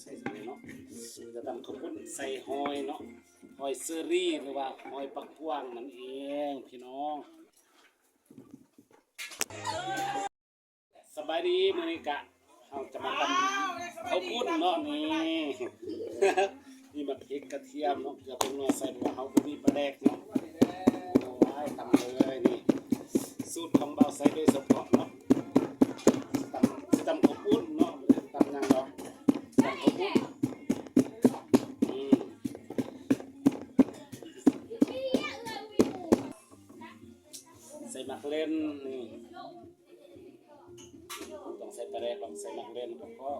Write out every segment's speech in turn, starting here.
ใส่ตรงนี้เนาะจะทำข้าวปุ้นใส่หอยเนาะหอยเซอรี่หรือว่าหอยปักกวางนั่นเองพี่น้องสบายดีมื้อนี้กะเราจะมาทำข้าวปุ้นเนาะนี่ นี่แบบพริกกระเทียมเนาะเกลือผงนัวใส่หัวเขาก็มีปลาแดกเนาะโอ้ยทำเลยนี่สูตรของเบาใส่โดยเฉพาะเนาะตำข้าวปุ้นเนาะตำยังเนาะตำข้าวปุ้นใส่มักเล่นนี่ต้องใส่ปลาแดกต้องใส่มักเล่นแล้วก็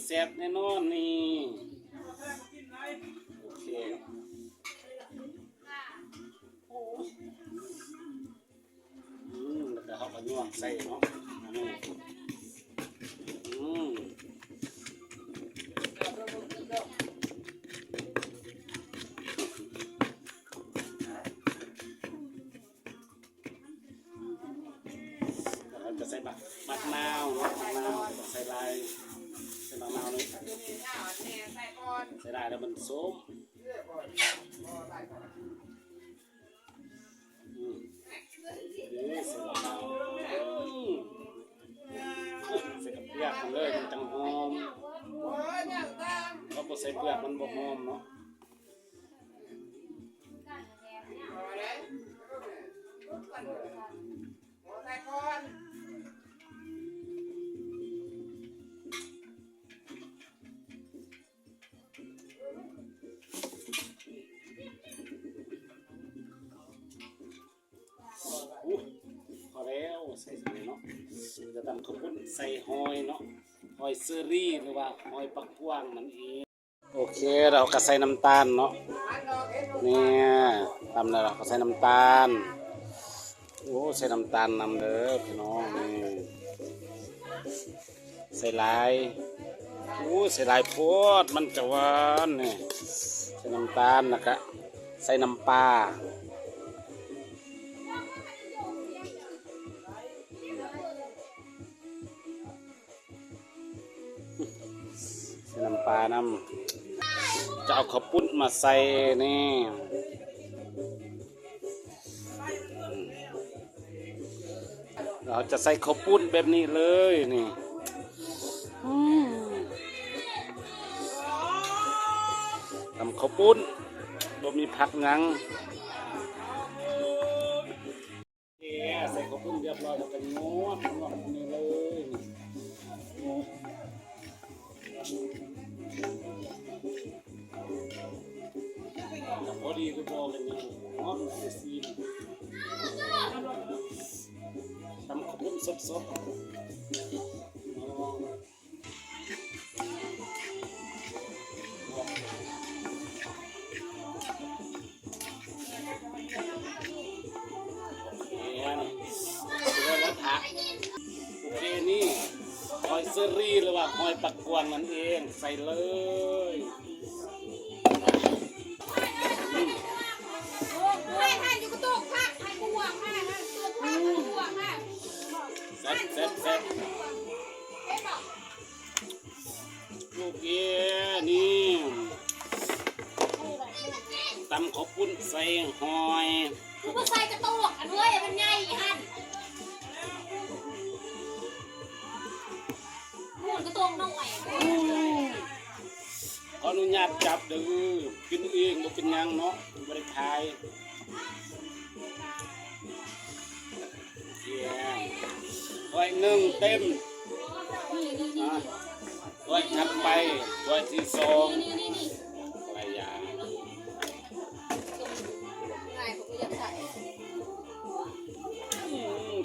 แซ่บแน่นอนนี่โอเคแล้วก็เขาก็ย่างใส่เนาะเราจะใส่บักนาวเนาะบักนาวต้องใส่ลายใส่บักนาวเลยใส่ลายแล้วมันส้มใส่บักนาวใส่กับเปลือกมันเลยมันจังหอมเพราะพอใส่เปลือกมันบ่หอมเนาะพอแล้วใส่ตรงนี้เนาะจะทำข้าวปุ้นใส่หอยเนาะหอยเซอรี่หรือว่าหอยปักกวางนั่นเองโอเคเราก็ใส่น้ำตาลเนาะเนี่ยทำแล้วเราก็ใส่น้ำตาลโอ้ใส่น้ำตาลนำเด้อพี่น้องนี่ใส่ลายโอ้ใส่ลายโพดมันจะหวานนี่ใส่น้ำตาลนะครับใส่น้ำปลาใส่น้ำปลาน้ำจะเอาข้าวปุ้นมาใส่นี่เราจะใส่ข้าวปุ้นแบบนี้เลยนี่ทำข้าวปุ้นบ่มีผักยังใส่ข้าวปุ้นเรียบร้อยแล้วก็งวดนี่เลยพอดีก็บอกกันนี่งวดซีนทำข้าวปุ้นสดๆโอเคนี่หอยเซอรี่หรือว่าหอยปักกวางนั่นเองใส่เลยแซ่บโอเคนี่ตำข้าวปุ้นใส่หอยกูมาใส่กระตุกอันเว้ยมันใหญ่ฮันหมุนกระตุกน้องไหวขออนุญาตจับเด้อกินเองบ่เป็นยังเนาะบริขายถ้วยหนึ่งเต็มถ้วยถัดไปถ้วยที่สองอะไรอย่าง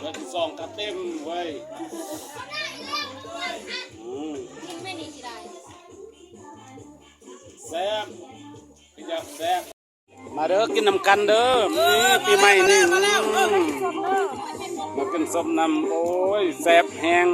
ถ้วยที่สองก็เต็มเว้ยแซ่บพี่จับแซ่บมาเด้อกินน้ำกันเด้อนี่ปีใหม่นี่มา กินส้มนำโอ้ยแซ่บแห้ง